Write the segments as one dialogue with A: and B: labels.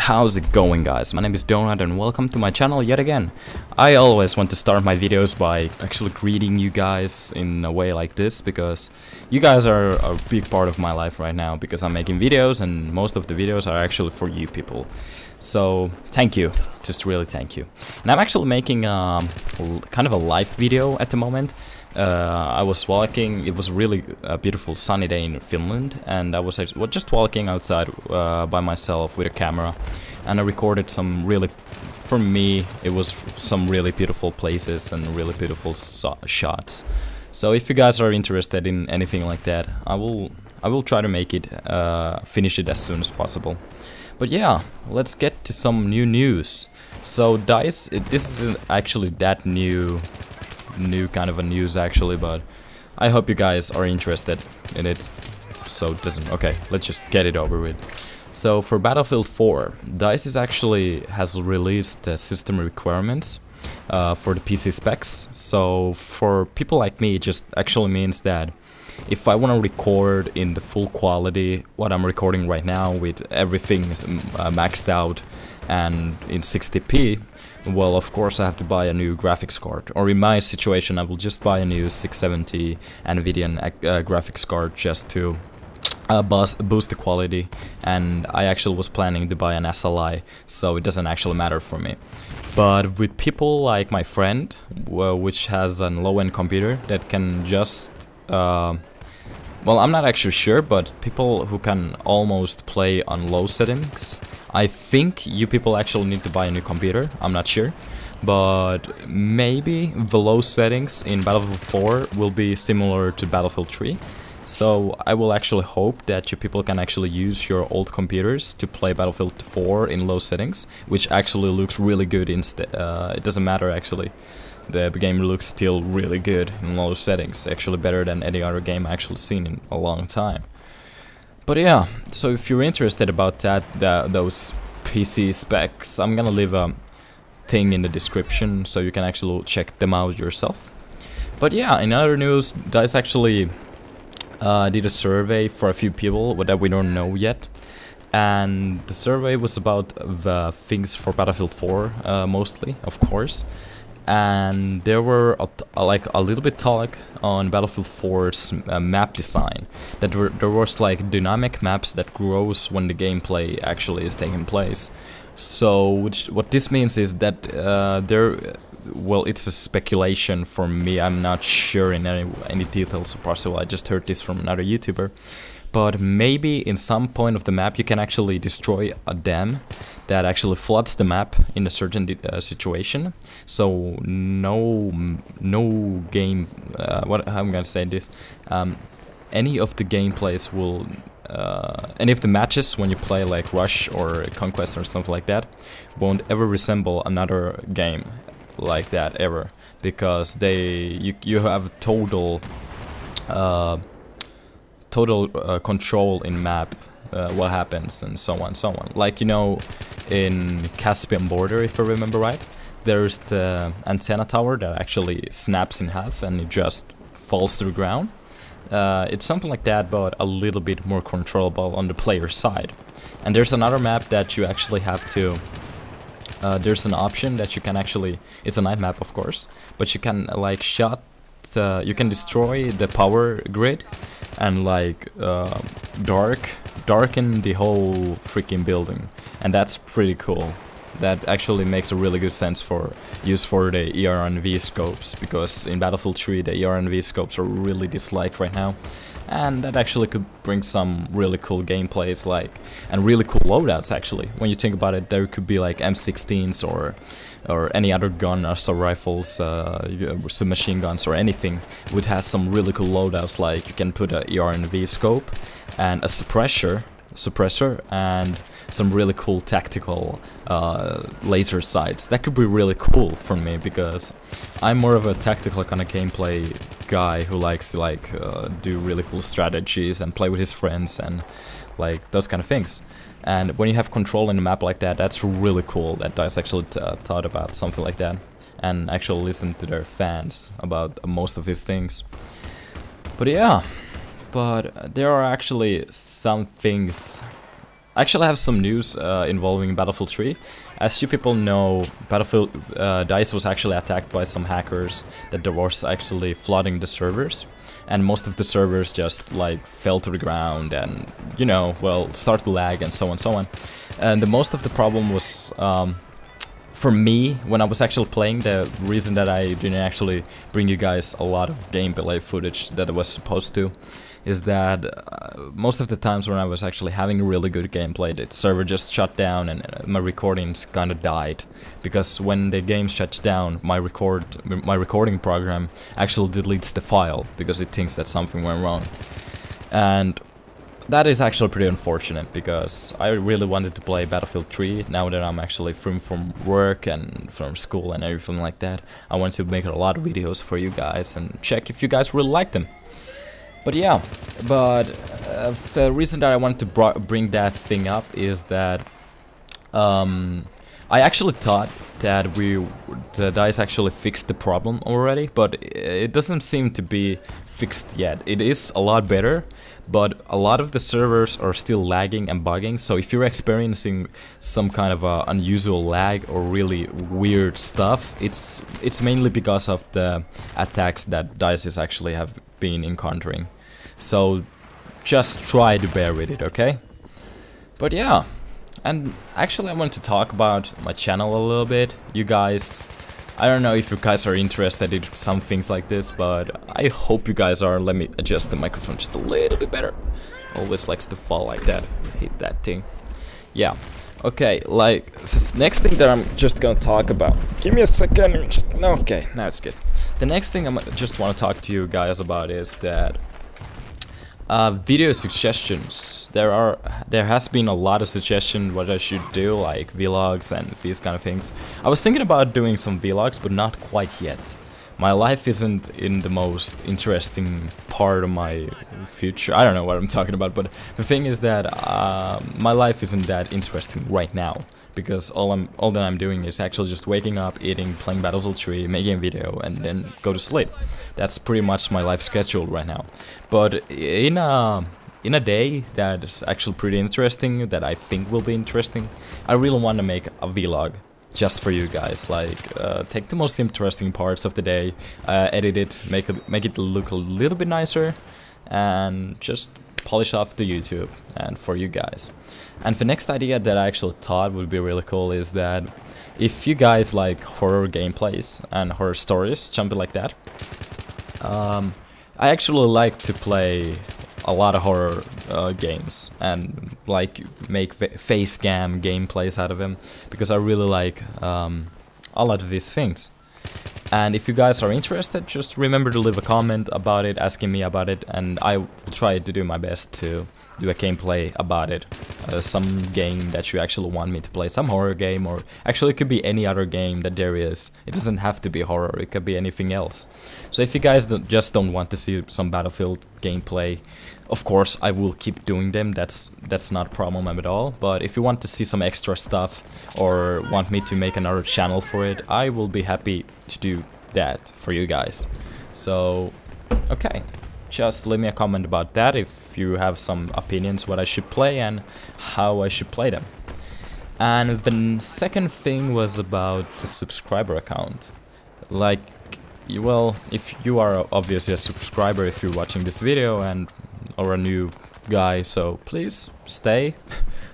A: How's it going, guys? My name is Donut and welcome to my channel yet again. I always want to start my videos by actually greeting you guys in a way like this, because you guys are a big part of my life right now, because I'm making videos and most of the videos are actually for you people. So thank you, just really thank you. And I'm actually making kind of a live video at the moment. I was walking, it was really a beautiful sunny day in Finland, and I was just walking outside by myself with a camera, and I recorded some really, for me, it was some really beautiful places and really beautiful shots. So if you guys are interested in anything like that, I will try to make it, finish it as soon as possible. But yeah, let's get to some new news. So DICE, this isn't actually that new kind of a news actually, but I hope you guys are interested in it. So it doesn't, okay, let's just get it over with. So for Battlefield 4, DICE has released the system requirements for the PC specs. So for people like me, it just actually means that if I want to record in the full quality, what I'm recording right now with everything maxed out and in 60p, well, of course I have to buy a new graphics card. Or in my situation, I will just buy a new 670 Nvidia graphics card just to boost the quality. And I actually was planning to buy an SLI, so it doesn't actually matter for me. But with people like my friend, which has a low-end computer that can just well, I'm not actually sure, but people who can almost play on low settings, I think you people actually need to buy a new computer. I'm not sure, but maybe the low settings in Battlefield 4 will be similar to Battlefield 3. So I will actually hope that you people can actually use your old computers to play Battlefield 4 in low settings, which actually looks really good instead. It doesn't matter actually. The game looks still really good in low settings, actually better than any other game I actually seen in a long time. But yeah, so if you're interested about those PC specs, I'm gonna leave a thing in the description so you can actually check them out yourself. But yeah, in other news, DICE actually did a survey for a few people that we don't know yet. And the survey was about the things for Battlefield 4 mostly, of course. And there were like a little bit talk on Battlefield 4's map design. That there was like dynamic maps that grows when the gameplay actually is taking place. So what this means is that well, it's a speculation for me. I'm not sure in any details possible. I just heard this from another YouTuber. But maybe in some point of the map you can actually destroy a dam that actually floods the map in a certain situation. So no game, how I'm gonna say this, any of the gameplays will, any of the matches when you play like Rush or Conquest or something like that, won't ever resemble another game like that ever, because you have total control in map, what happens and so on. Like, you know, in Caspian border, if I remember right, there's the antenna tower that actually snaps in half and it just falls to the ground. It's something like that, but a little bit more controllable on the player side. And there's another map that you actually have to, there's an option that you can actually, it's a night map of course, but you can like you can destroy the power grid and like darken the whole freaking building, and that's pretty cool. That actually makes a really good sense for use for the ER&V scopes, because in Battlefield 3 the ER&V scopes are really disliked right now, and that actually could bring some really cool gameplays, like, and really cool loadouts actually. When you think about it, there could be like M16s or any other gun, assault rifles, submachine guns or anything, which has some really cool loadouts. Like you can put a ER&V scope and a suppressor and some really cool tactical laser sights. That could be really cool for me, because I'm more of a tactical kind of gameplay guy who likes to like do really cool strategies and play with his friends and like those kind of things. And when you have control in a map like that, that's really cool that DICE actually thought about something like that and actually listened to their fans about most of these things. But yeah, but there are actually some things I actually have some news involving Battlefield 3. As you people know, Battlefield DICE was actually attacked by some hackers that was actually flooding the servers. And most of the servers just like fell to the ground and, you know, well, started to lag and so on and so on. And the most of the problem was, for me, when I was actually playing, the reason that I didn't actually bring you guys a lot of gameplay footage that I was supposed to, is that most of the times when I was actually having really good gameplay, the server just shut down and my recordings kind of died. Because when the game shuts down, my recording program actually deletes the file because it thinks that something went wrong. And that is actually pretty unfortunate, because I really wanted to play Battlefield 3 now that I'm actually free from work and from school and everything like that. I want to make a lot of videos for you guys and check if you guys really like them. But yeah, the reason that I wanted to bring that thing up is that I actually thought that the DICE actually fixed the problem already, but it doesn't seem to be fixed yet. It is a lot better, but a lot of the servers are still lagging and bugging. So if you're experiencing some kind of unusual lag or really weird stuff, it's mainly because of the attacks that DICE is actually have been encountering. So just try to bear with it, okay? But yeah, and actually I want to talk about my channel a little bit. You guys, I don't know if you guys are interested in some things like this, but I hope you guys are. Let me adjust the microphone just a little bit better. Always likes to fall like that. I hate that thing. Yeah. Okay, like, next thing that I'm just gonna talk about. Give me a second. Okay, now it's good. The next thing I just want to talk to you guys about is that video suggestions. There has been a lot of suggestions what I should do, like vlogs and these kind of things. I was thinking about doing some vlogs, but not quite yet. My life isn't in the most interesting part of my future. I don't know what I'm talking about, but the thing is that my life isn't that interesting right now, because all that I'm doing is actually just waking up, eating, playing Battlefield 3, making a video, and then go to sleep. That's pretty much my life schedule right now. But in a day that is actually pretty interesting, that I think will be interesting, I really want to make a vlog just for you guys. Like, take the most interesting parts of the day, edit it, make it look a little bit nicer, and just polish off the YouTube and for you guys. And the next idea that I actually thought would be really cool is that if you guys like horror gameplays and horror stories, something like that, I actually like to play a lot of horror games and like make face cam gameplays out of them, because I really like a lot of these things. And if you guys are interested, just remember to leave a comment about it, asking me about it, and I will try to do my best to do a gameplay about it. Some game that you actually want me to play, some horror game, or actually it could be any other game that there is. It doesn't have to be horror, it could be anything else. So if you guys just don't want to see some Battlefield gameplay, of course I will keep doing them, that's not a problem at all. But if you want to see some extra stuff or want me to make another channel for it, I will be happy to do that for you guys. So, okay. Just leave me a comment about that if you have some opinions what I should play and how I should play them. And the second thing was about the subscriber account. Like, well, if you are obviously a subscriber if you're watching this video and or a new guy, so please stay,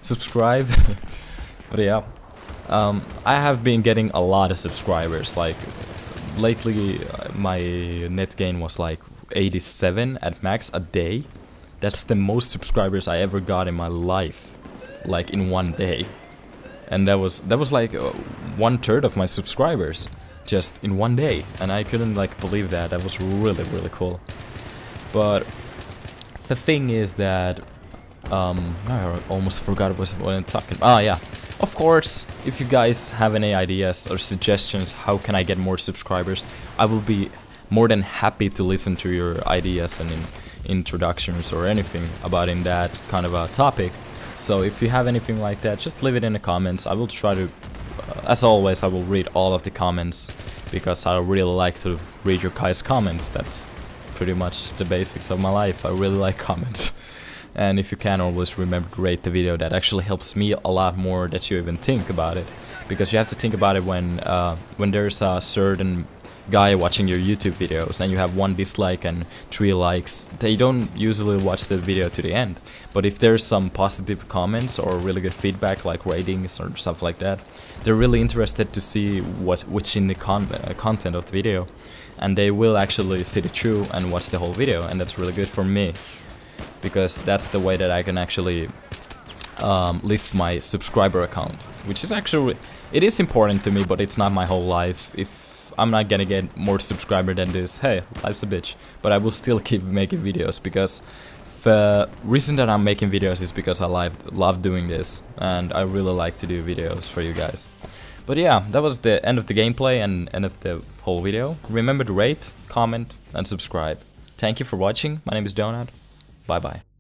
A: subscribe. But yeah, I have been getting a lot of subscribers. Like lately, my net gain was like 87 at max a day. That's the most subscribers I ever got in my life, like in one day. And that was like 1/3 of my subscribers just in one day, and I couldn't like believe that. That was really cool. But the thing is that I almost forgot what I'm talking about. Ah, yeah. Of course, if you guys have any ideas or suggestions how can I get more subscribers, I will be more than happy to listen to your ideas and introductions or anything about in that kind of a topic. So if you have anything like that, just leave it in the comments. I will try to, as always, I will read all of the comments, because I really like to read your guys' comments. That's pretty much the basics of my life. I really like comments. And if you can, always remember to rate the video. That actually helps me a lot more that you even think about it, because you have to think about it when there's a certain guy watching your YouTube videos and you have 1 dislike and 3 likes. They don't usually watch the video to the end, but if there's some positive comments or really good feedback like ratings or stuff like that, they're really interested to see what's in the content of the video, and they will actually sit it through and watch the whole video. And that's really good for me, because that's the way that I can actually lift my subscriber account, which is actually, it is important to me, but it's not my whole life. If I'm not gonna get more subscriber than this, hey, life's a bitch. But I will still keep making videos, because the reason that I'm making videos is because I love doing this, and I really like to do videos for you guys. But yeah, that was the end of the gameplay and end of the whole video. Remember to rate, comment, and subscribe. Thank you for watching. My name is Donut. Bye bye.